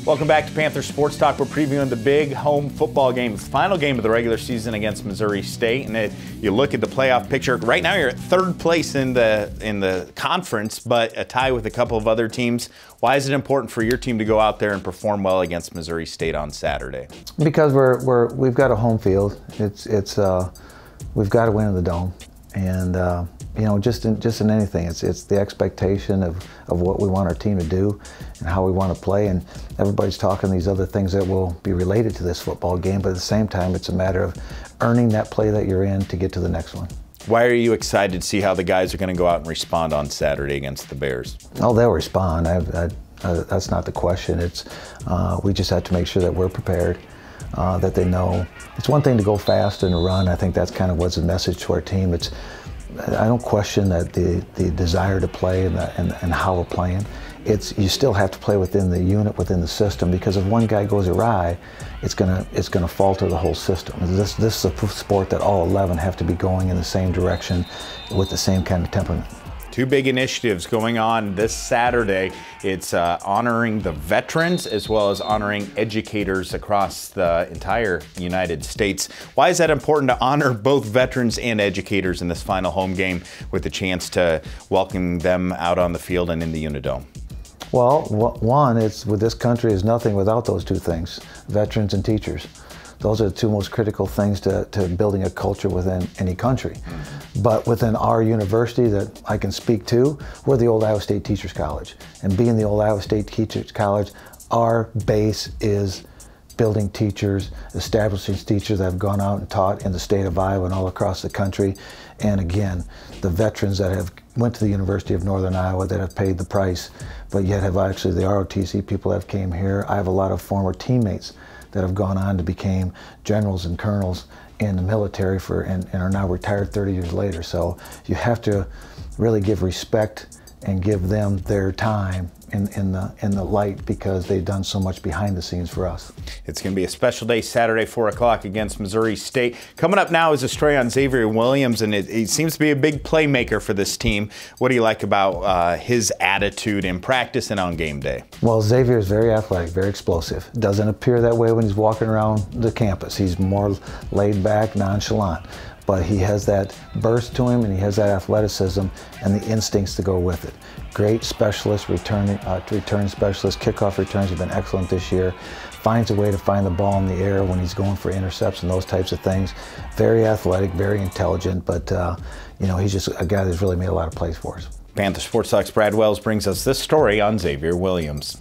Welcome back to Panther Sports Talk. We're previewing the big home football game. It's the final game of the regular season against Missouri State. And you look at the playoff picture. Right now you're at third place in the conference, but a tie with a couple of other teams. Why is it important for your team to go out there and perform well against Missouri State on Saturday? Because we've got a home field. We've got to win in the Dome. And you know, just in anything, it's the expectation of what we want our team to do and how we want to play. And everybody's talking these other things that will be related to this football game, but at the same time, it's a matter of earning that play that you're in to get to the next one. Why are you excited to see how the guys are going to go out and respond on Saturday against the Bears? Oh, they'll respond. That's not the question. We just have to make sure that we're prepared. That they know. It's one thing to go fast and run. I think that's kind of what's the message to our team. I don't question that the desire to play and how we're playing. You still have to play within the unit, within the system, because if one guy goes awry, it's gonna falter the whole system. This is a sport that all 11 have to be going in the same direction with the same kind of temperament. Two big initiatives going on this Saturday. It's honoring the veterans as well as honoring educators across the entire United States. Why is that important to honor both veterans and educators in this final home game with the chance to welcome them out on the field and in the Unidome? Well, one, with this country is nothing without those two things, veterans and teachers. Those are the two most critical things to building a culture within any country. But within our university that I can speak to, we're the old Iowa State Teachers College. And being the old Iowa State Teachers College, our base is building teachers, establishing teachers that have gone out and taught in the state of Iowa and all across the country. And again, the veterans that have went to the University of Northern Iowa that have paid the price, but yet have actually the ROTC people that have came here. I have a lot of former teammates that have gone on to become generals and colonels in the military and are now retired 30 years later. So you have to really give respect and give them their time in the light, because they've done so much behind the scenes for us. It's going to be a special day Saturday, 4 o'clock against Missouri State. Coming up now is a story on Xavier Williams, and he seems to be a big playmaker for this team. What do you like about his attitude in practice and on game day? Well, Xavier is very athletic, very explosive. Doesn't appear that way when he's walking around the campus. He's more laid back, nonchalant. But he has that burst to him, and he has that athleticism and the instincts to go with it. Great specialist, return specialist, kickoff returns have been excellent this year. Finds a way to find the ball in the air when he's going for intercepts and those types of things. Very athletic, very intelligent, but you know, he's just a guy that's really made a lot of plays for us. Panther Sports Talk's Brad Wells brings us this story on Xavier Williams.